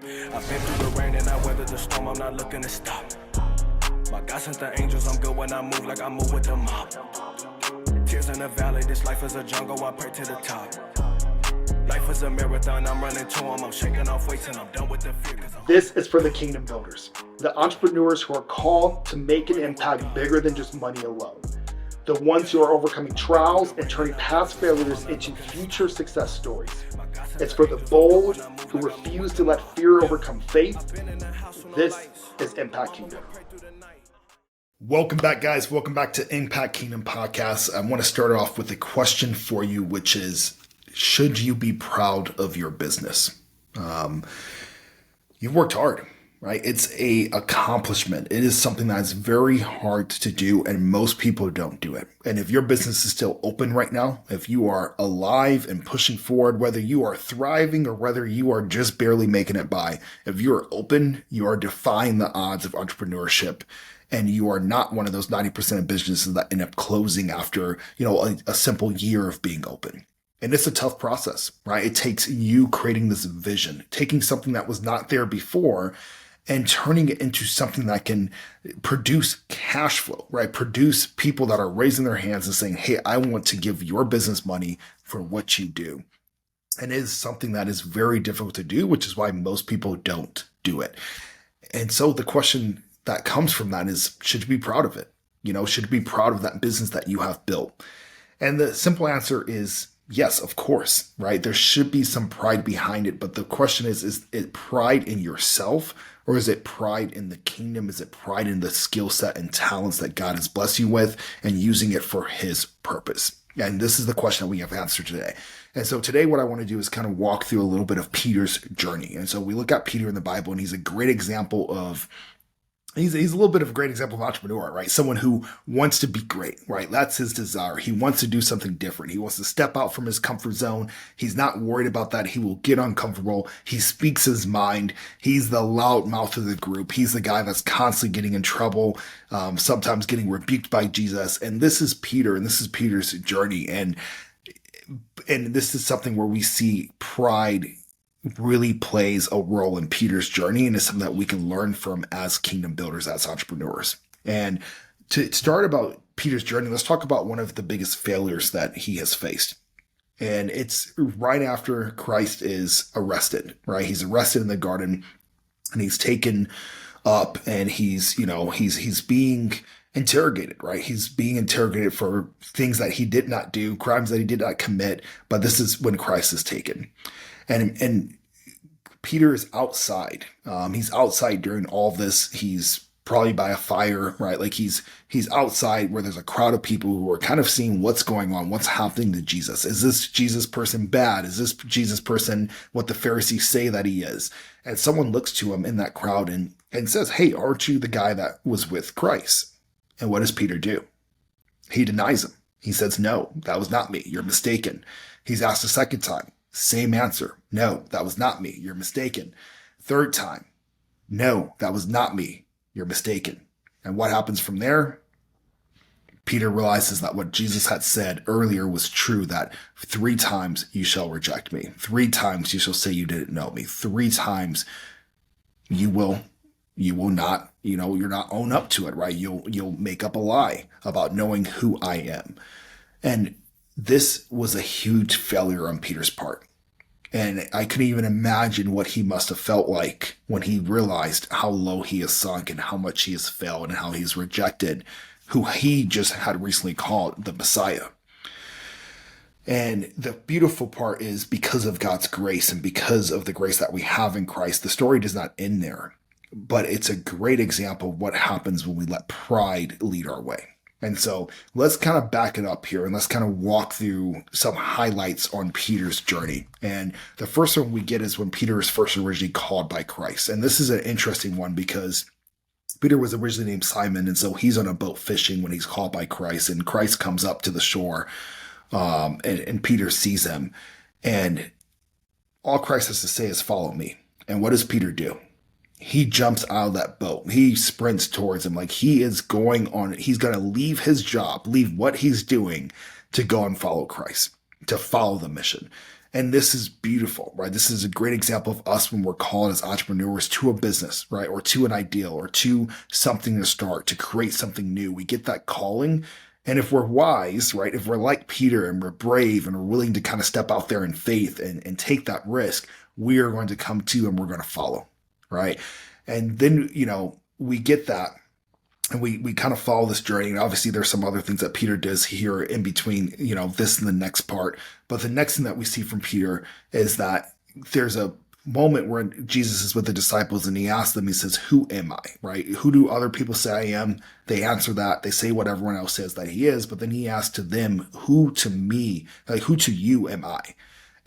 I've been through the rain and I weathered the storm, I'm not looking to stop. My God sent the angels, I'm good when I move like I move with the mob. Tears in the valley, this life is a jungle, I pray to the top. Life is a marathon, I'm running to them, I'm shaking off weights and I'm done with the fear. This is for the kingdom builders, the entrepreneurs who are called to make an impact bigger than just money alone. The ones who are overcoming trials and turning past failures into future success stories. It's for the bold who refuse to let fear overcome faith. This is Impact Kingdom. Welcome back, guys. Welcome back to Impact Kingdom Podcast. I want to start off with a question for you, which is, should you be proud of your business? You've worked hard, right? It's a accomplishment. It is something that's very hard to do, and most people don't do it. And if your business is still open right now, if you are alive and pushing forward, whether you are thriving or whether you are just barely making it by, if you are open, you are defying the odds of entrepreneurship. And you are not one of those 90% of businesses that end up closing after, a simple year of being open. And it's a tough process, right? It takes you creating this vision, taking something that was not there before and turning it into something that can produce cash flow, right? Produce people that are raising their hands and saying, hey, I want to give your business money for what you do. And it is something that is very difficult to do, which is why most people don't do it. And so the question that comes from that is, should you be proud of it? Should you be proud of that business that you have built? And the simple answer is yes, of course, right? There should be some pride behind it. But the question is it pride in yourself, or is it pride in the kingdom? Is it pride in the skill set and talents that God has blessed you with and using it for his purpose? And this is the question that we have answered today. And so today what I want to do is kind of walk through a little bit of Peter's journey. And so we look at Peter in the Bible, and he's a great example of He's a little bit of a great example of an entrepreneur, right? Someone who wants to be great, right? That's his desire. He wants to do something different. He wants to step out from his comfort zone. He's not worried about that. He will get uncomfortable. He speaks his mind. He's the loud mouth of the group. He's the guy that's constantly getting in trouble, sometimes getting rebuked by Jesus. And this is Peter, and this is Peter's journey. And this is something where we see pride really plays a role in Peter's journey, and is something that we can learn from as kingdom builders, as entrepreneurs. And to start about Peter's journey, let's talk about one of the biggest failures that he has faced. And it's right after Christ is arrested, right? He's arrested in the garden, and he's taken up, and he's being interrogated, right? He's being interrogated for things that he did not do, crimes that he did not commit, but this is when Christ is taken. And Peter is outside. He's outside during all this. He's probably by a fire, right? Like he's outside where there's a crowd of people who are kind of seeing what's going on, what's happening to Jesus. Is this Jesus person bad? Is this Jesus person what the Pharisees say that he is? And someone looks to him in that crowd and says, hey, aren't you the guy that was with Christ? And what does Peter do? He denies him. He says, no, that was not me. You're mistaken. He's asked a second time. Same answer. No, that was not me. You're mistaken. Third time. No, that was not me. You're mistaken. And what happens from there? Peter realizes that what Jesus had said earlier was true, that 3 times you shall reject me. 3 times you shall say you didn't know me. 3 times you will not, you're not own up to it, right? You'll make up a lie about knowing who I am. And this was a huge failure on Peter's part. And I couldn't even imagine what he must have felt like when he realized how low he has sunk and how much he has failed and how he's rejected who he just had recently called the Messiah. And the beautiful part is, because of God's grace and because of the grace that we have in Christ, the story does not end there. But it's a great example of what happens when we let pride lead our way. And so let's kind of back it up here and let's kind of walk through some highlights on Peter's journey. And the first one we get is when Peter is first originally called by Christ. And this is an interesting one because Peter was originally named Simon. And so he's on a boat fishing when he's called by Christ, and Christ comes up to the shore, and Peter sees him, and all Christ has to say is, follow me. And what does Peter do? He jumps out of that boat. He sprints towards him like he is going on. He's going to leave his job, leave what he's doing to go and follow Christ, to follow the mission. And this is beautiful, right? This is a great example of us when we're called as entrepreneurs to a business, right? Or to an ideal or to something to start, to create something new. We get that calling. And if we're wise, right? If we're like Peter and we're brave and we're willing to kind of step out there in faith and take that risk, we are going to come to and we're going to follow, right? And then, we get that and we kind of follow this journey. And obviously there's some other things that Peter does here in between, this and the next part. But the next thing that we see from Peter is that there's a moment where Jesus is with the disciples and he asks them, he says, who am I, right? Who do other people say I am? They answer that. They say what everyone else says that he is. But then he asks to them, who to me, like who to you am I?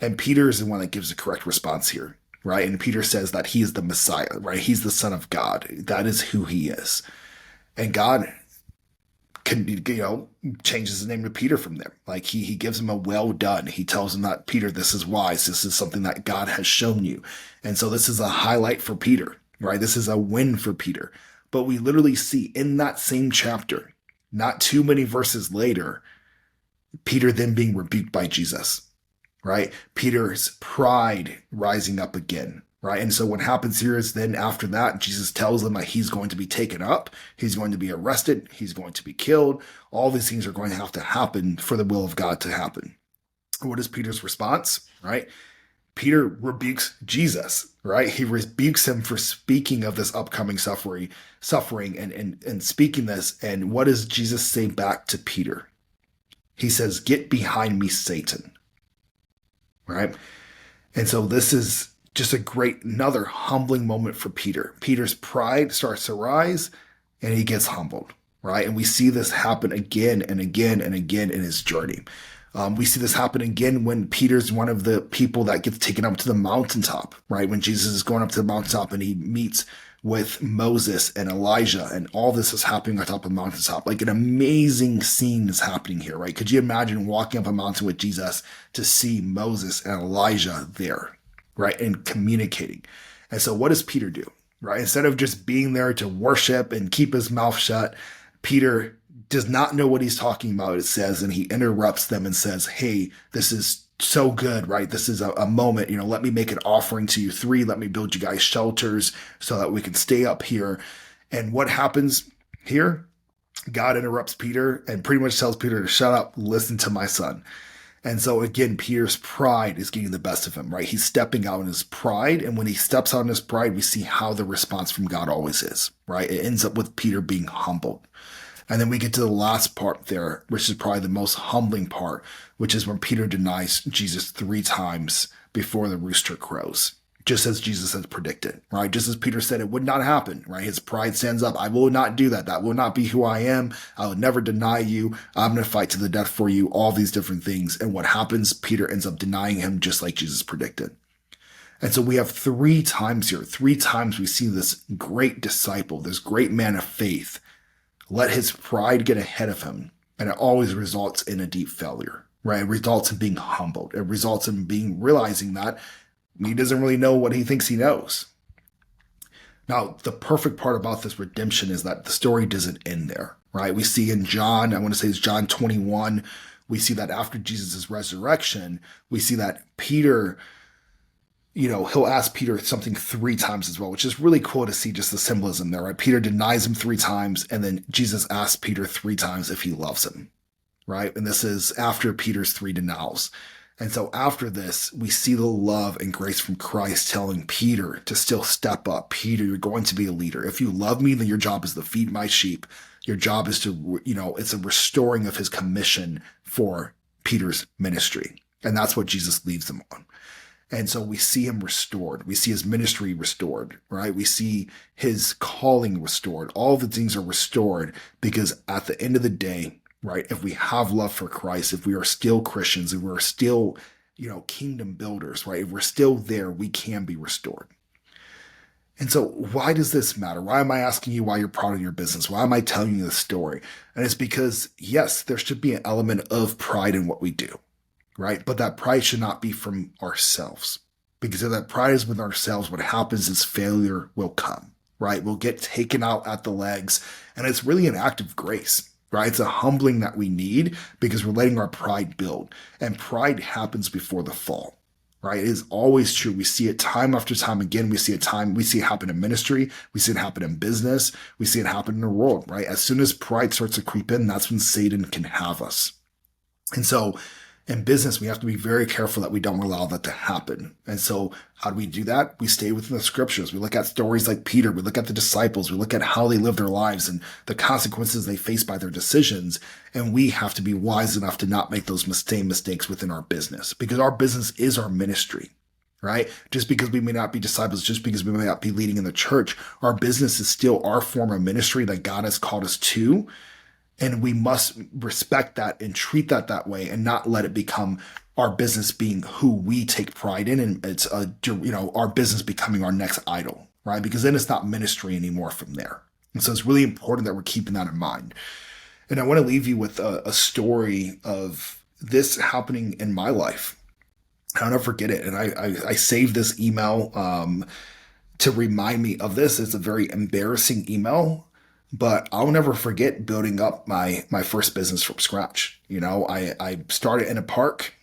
And Peter is the one that gives the correct response here, right? And Peter says that he is the Messiah, right? He's the Son of God. That is who he is. And God changes his name to Peter from there. Like he gives him a well done. He tells him that, Peter, this is wise. This is something that God has shown you. And so this is a highlight for Peter, right? This is a win for Peter. But we literally see in that same chapter, not too many verses later, Peter then being rebuked by Jesus, right? Peter's pride rising up again. Right. And so what happens here is then after that, Jesus tells them that he's going to be taken up. He's going to be arrested. He's going to be killed. All these things are going to have to happen for the will of God to happen. What is Peter's response? Right. Peter rebukes Jesus. Right. He rebukes him for speaking of this upcoming suffering and speaking this. And what does Jesus say back to Peter? He says, get behind me, Satan. Right. And so this is just another humbling moment for Peter. Peter's pride starts to rise and he gets humbled, right? And we see this happen again and again and again in his journey. We see this happen again when Peter's one of the people that gets taken up to the mountaintop, right? When Jesus is going up to the mountaintop and he meets with Moses and Elijah, and all this is happening on top of the mountaintop. Like an amazing scene is happening here, right? Could you imagine walking up a mountain with Jesus to see Moses and Elijah there? Right, and communicating. And so what does Peter do? Right, instead of just being there to worship and keep his mouth shut, Peter does not know what he's talking about, it says, and he interrupts them and says, hey, this is so good, right? This is a moment, let me make an offering to you three. Let me build you guys shelters so that we can stay up here. And what happens here? God interrupts Peter and pretty much tells Peter to shut up, listen to my son. And so again, Peter's pride is getting the best of him, right? He's stepping out in his pride. And when he steps out in his pride, we see how the response from God always is, right? It ends up with Peter being humbled. And then we get to the last part there, which is probably the most humbling part, which is when Peter denies Jesus 3 times before the rooster crows, just as Jesus has predicted, right? Just as Peter said it would not happen, right? His pride stands up. I will not do that. That will not be who I am. I will never deny you. I'm going to fight to the death for you, all these different things. And what happens? Peter ends up denying him just like Jesus predicted. And so we have 3 times here. 3 times we see this great disciple, this great man of faith, let his pride get ahead of him. And it always results in a deep failure, right? It results in being humbled. It results in realizing that he doesn't really know what he thinks he knows. Now, the perfect part about this redemption is that the story doesn't end there, right? We see in John, I want to say it's John 21, we see that after Jesus' resurrection, we see that Peter, he'll ask Peter something 3 times as well, which is really cool to see just the symbolism there, right? Peter denies him 3 times, and then Jesus asks Peter 3 times if he loves him, right? And this is after Peter's 3 denials. And so after this, we see the love and grace from Christ telling Peter to still step up. Peter, you're going to be a leader. If you love me, then your job is to feed my sheep. Your job is to, it's a restoring of his commission for Peter's ministry. And that's what Jesus leaves him on. And so we see him restored. We see his ministry restored, right? We see his calling restored. All the things are restored because at the end of the day, right, if we have love for Christ, if we are still Christians, if we're still, kingdom builders, right, if we're still there, we can be restored. And so why does this matter? Why am I asking you why you're proud of your business? Why am I telling you this story? And it's because, yes, there should be an element of pride in what we do, right? But that pride should not be from ourselves. Because if that pride is with ourselves, what happens is failure will come, right? We'll get taken out at the legs. And it's really an act of grace. Right? It's a humbling that we need because we're letting our pride build. And pride happens before the fall. right? It is always true. We see it time after time again. We see it happen in ministry. We see it happen in business. We see it happen in the world, right? As soon as pride starts to creep in, that's when Satan can have us. And so in business, we have to be very careful that we don't allow that to happen. And so how do we do that? We stay within the scriptures. We look at stories like Peter. We look at the disciples. We look at how they lived their lives and the consequences they faced by their decisions. And we have to be wise enough to not make those same mistakes within our business, because our business is our ministry, right? Just because we may not be disciples, just because we may not be leading in the church, our business is still our form of ministry that God has called us to. And we must respect that and treat that way and not let it become our business being who we take pride in. And it's our business becoming our next idol, right? Because then it's not ministry anymore from there. And so it's really important that we're keeping that in mind. And I want to leave you with a story of this happening in my life. I'll never forget it. And I saved this email to remind me of this. It's a very embarrassing email, but I'll never forget building up my first business from scratch. I started in a park.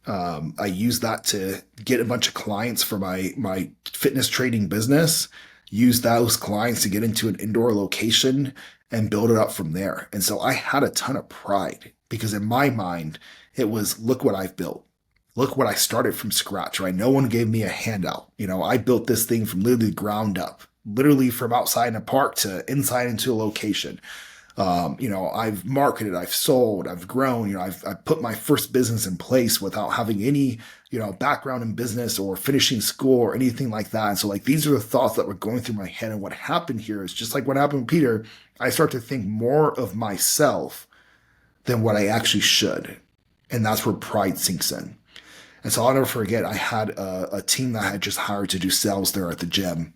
I used that to get a bunch of clients for my fitness training business, use those clients to get into an indoor location and build it up from there. And so I had a ton of pride because in my mind, it was, look what I've built. Look what I started from scratch, right? No one gave me a handout. I built this thing from literally ground up, literally from outside in a park to inside into a location. I've marketed, I've sold, I've grown, I've put my first business in place without having any, background in business or finishing school or anything like that. And so these are the thoughts that were going through my head. And what happened here is just like what happened with Peter, I start to think more of myself than what I actually should. And that's where pride sinks in. And so I'll never forget, I had a team that I had just hired to do sales there at the gym.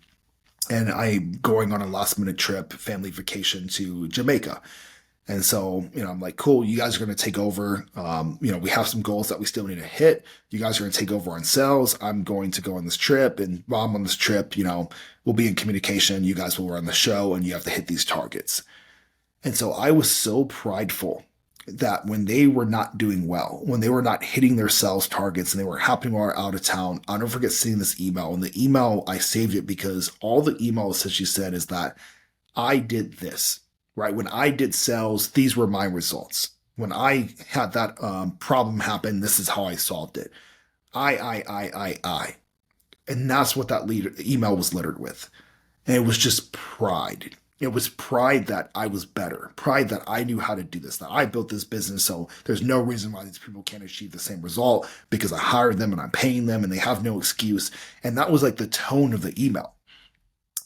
And I'm going on a last minute trip, family vacation to Jamaica. And so, I'm like, cool, you guys are going to take over. We have some goals that we still need to hit. You guys are going to take over on sales. I'm going to go on this trip. And while I'm on this trip, we'll be in communication. You guys will run the show and you have to hit these targets. And so I was so prideful that when they were not doing well, when they were not hitting their sales targets and they were happening while out of town, I'll never forget seeing this email. And the email, I saved it because all the email essentially said is that I did this, right? When I did sales, these were my results. When I had that problem happen, this is how I solved it. I. And that's what that email was littered with. And it was just pride. It was pride that I was better, pride that I knew how to do this, that I built this business. So there's no reason why these people can't achieve the same result because I hired them and I'm paying them and they have no excuse. And that was the tone of the email.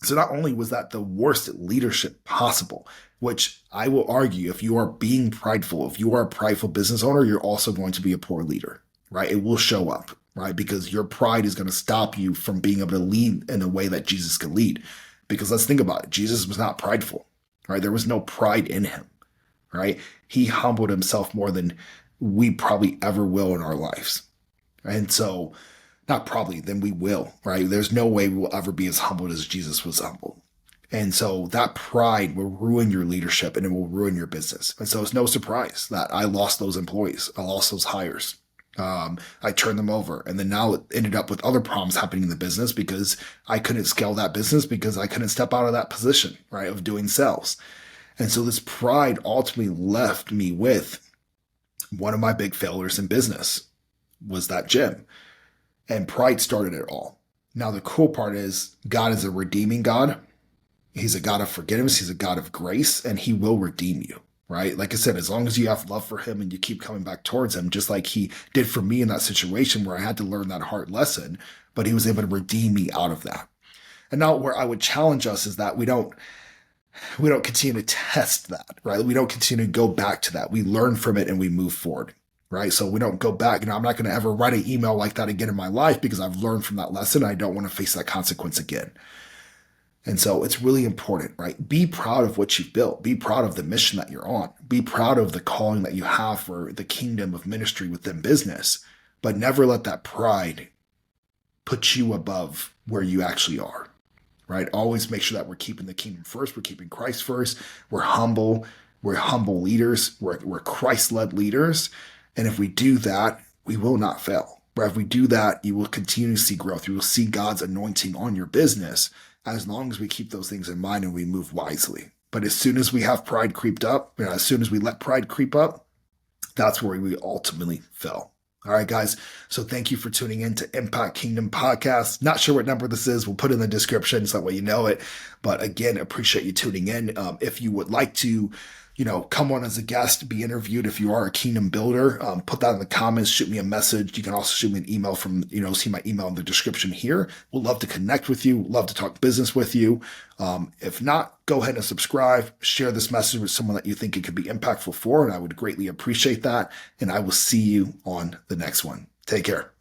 So not only was that the worst leadership possible, which I will argue, if you are being prideful, if you are a prideful business owner, you're also going to be a poor leader, right? It will show up, right? Because your pride is going to stop you from being able to lead in a way that Jesus could lead. Because let's think about it. Jesus was not prideful, right? There was no pride in him, right? He humbled himself more than we probably ever will in our lives. And so, not probably, then we will, right? There's no way we will ever be as humbled as Jesus was humbled. And so that pride will ruin your leadership and it will ruin your business. And so it's no surprise that I lost those employees. I lost those hires. I turned them over. And then now it ended up with other problems happening in the business because I couldn't scale that business because I couldn't step out of that position, right, of doing sales. And so this pride ultimately left me with one of my big failures in business was that gym. And pride started it all. Now, the cool part is God is a redeeming God. He's a God of forgiveness. He's a God of grace, and he will redeem you. Right? Like I said, as long as you have love for him and you keep coming back towards him, just like he did for me in that situation where I had to learn that hard lesson, but he was able to redeem me out of that. And now where I would challenge us is that we don't continue to test that, right? We don't continue to go back to that. We learn from it and we move forward, right? So we don't go back. I'm not going to ever write an email like that again in my life because I've learned from that lesson. I don't want to face that consequence again. And so it's really important, right? Be proud of what you've built. Be proud of the mission that you're on. Be proud of the calling that you have for the kingdom of ministry within business, but never let that pride put you above where you actually are, right? Always make sure that we're keeping the kingdom first. We're keeping Christ first. We're humble. We're humble leaders. We're Christ-led leaders. And if we do that, we will not fail. But if we do that, you will continue to see growth. You will see God's anointing on your business as long as we keep those things in mind and we move wisely. But as soon as we have pride creeped up, as soon as we let pride creep up, that's where we ultimately fell. All right, guys. So thank you for tuning in to Impact Kingdom Podcast. Not sure what number this is. We'll put it in the description so that way you know it. But again, appreciate you tuning in. If you would like to, come on as a guest, be interviewed. If you are a kingdom builder, put that in the comments, shoot me a message. You can also shoot me an email from, see my email in the description here. We'll love to connect with you, love to talk business with you. If not, go ahead and subscribe, share this message with someone that you think it could be impactful for, and I would greatly appreciate that. And I will see you on the next one. Take care.